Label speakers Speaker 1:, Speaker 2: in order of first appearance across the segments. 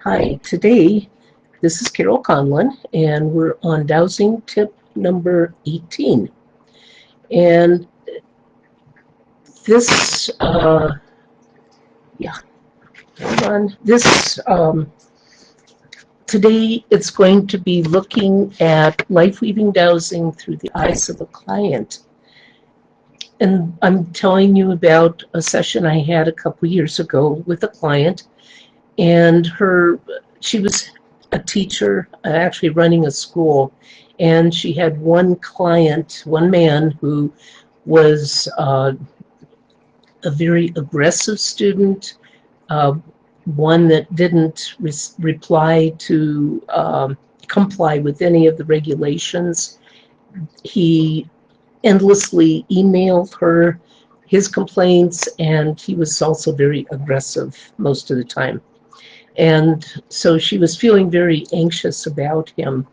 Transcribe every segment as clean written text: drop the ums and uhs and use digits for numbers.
Speaker 1: Hi, today this is Carole Conlon, and we're on Dowsing tip number 18. And this, hold on. Today it's going to be looking at LifeWeaving dowsing through the eyes of a client. And I'm telling you about a session I had a couple years ago with a client, and she was a teacher, actually running a school, and she had one client, one man who was a very aggressive student, one that didn't comply with any of the regulations. He endlessly emailed her his complaints, and he was also very aggressive most of the time. And so she was feeling very anxious about him.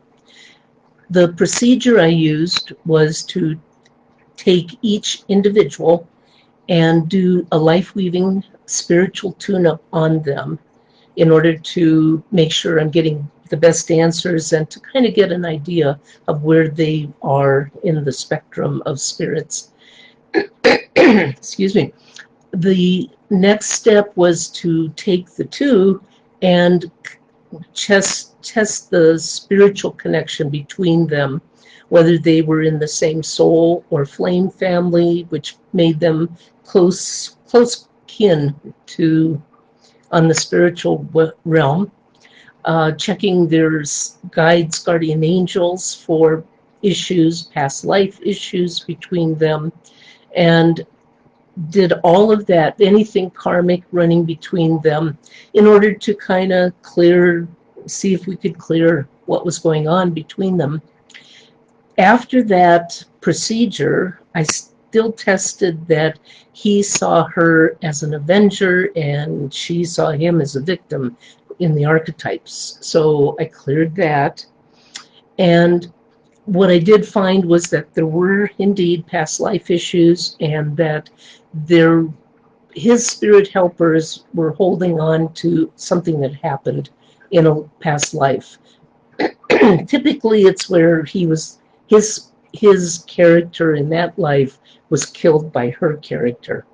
Speaker 1: The procedure I used was to take each individual and do a LifeWeaving spiritual tune-up on them in order to make sure I'm getting the best answers and to kind of get an idea of where they are in the spectrum of spirits. Excuse me. The next step was to take the two and test the spiritual connection between them, whether they were in the same soul or flame family, which made them close kin to on the spiritual realm. Checking their guides, guardian angels for issues, past life issues between them, and did all of that, anything karmic running between them, in order to kind of see if we could clear what was going on between them. After that procedure, I still tested that he saw her as an avenger and she saw him as a victim in the archetypes. So I cleared that. And what I did find was that there were indeed past life issues, and that his spirit helpers were holding on to something that happened in a past life. Typically, it's where his character in that life was killed by her character,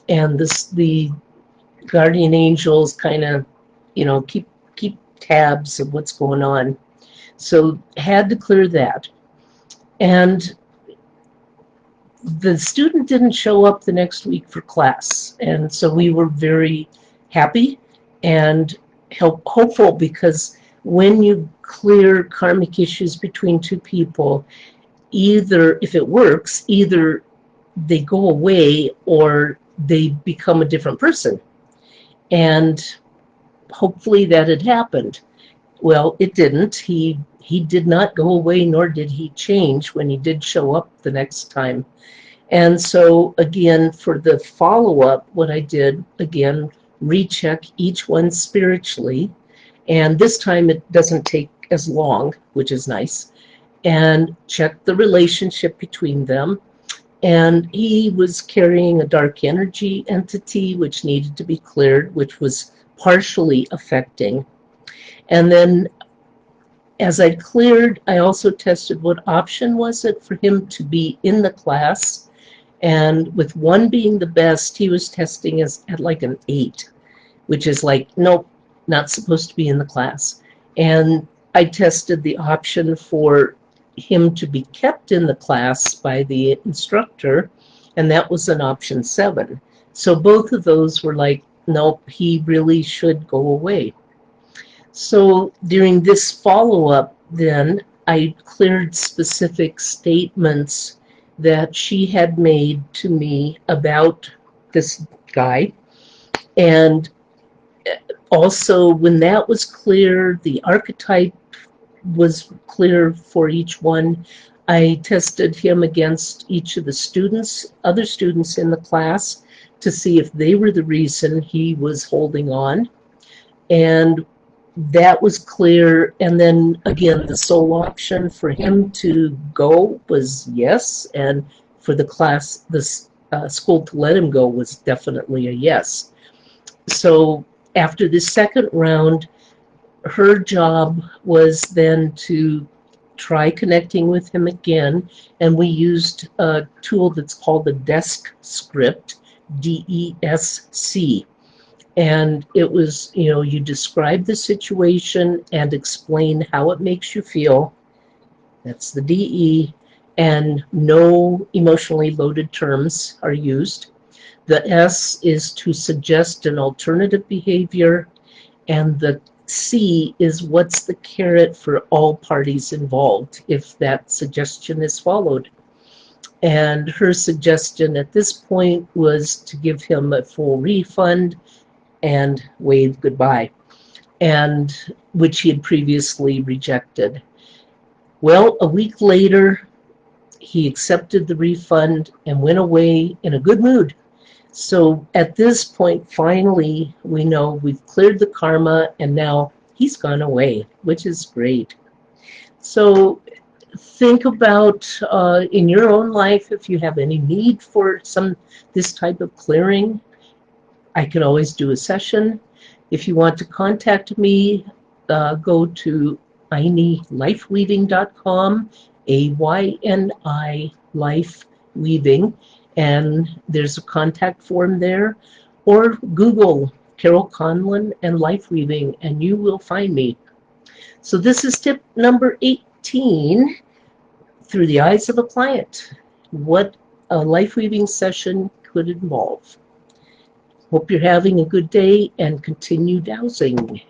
Speaker 1: and the guardian angels kind of, keep tabs of what's going on. So had to clear that. And the student didn't show up the next week for class. And so we were very happy and hopeful, because when you clear karmic issues between two people, either, if it works, either they go away or they become a different person. And hopefully that had happened. Well, it didn't. He did not go away, nor did he change when he did show up the next time. And so again, for the follow-up, what I did, again, recheck each one spiritually. And this time it doesn't take as long, which is nice. And check the relationship between them. And he was carrying a dark energy entity, which needed to be cleared, which was partially affecting. And then as I cleared, I also tested what option was it for him to be in the class. And with one being the best, he was testing at like an 8, which is like, nope, not supposed to be in the class. And I tested the option for him to be kept in the class by the instructor, and that was an option 7. So both of those were like, nope, he really should go away. So during this follow-up, then, I cleared specific statements that she had made to me about this guy. And also, when that was clear, the archetype was clear for each one. I tested him against each of the other students in the class, to see if they were the reason he was holding on. And that was clear. And then again, the sole option for him to go was yes, and for the class, the school to let him go was definitely a yes. So after the second round, her job was then to try connecting with him again, and we used a tool that's called the desk script, DESC. And it was, you describe the situation and explain how it makes you feel. That's the DE, and no emotionally loaded terms are used. The S is to suggest an alternative behavior, and the C is what's the carrot for all parties involved if that suggestion is followed. And her suggestion at this point was to give him a full refund and wave goodbye, and which he had previously rejected. Well, a week later, he accepted the refund and went away in a good mood. So at this point, finally, we know we've cleared the karma and now he's gone away, which is great. So think about in your own life, if you have any need for this type of clearing, I can always do a session. If you want to contact me, go to LifeWeaving.com, AYNI LifeWeaving, and there's a contact form there. Or Google Carole Conlon and LifeWeaving, and you will find me. So this is tip number 18, through the eyes of a client, what a LifeWeaving session could involve. Hope you're having a good day and continue dowsing.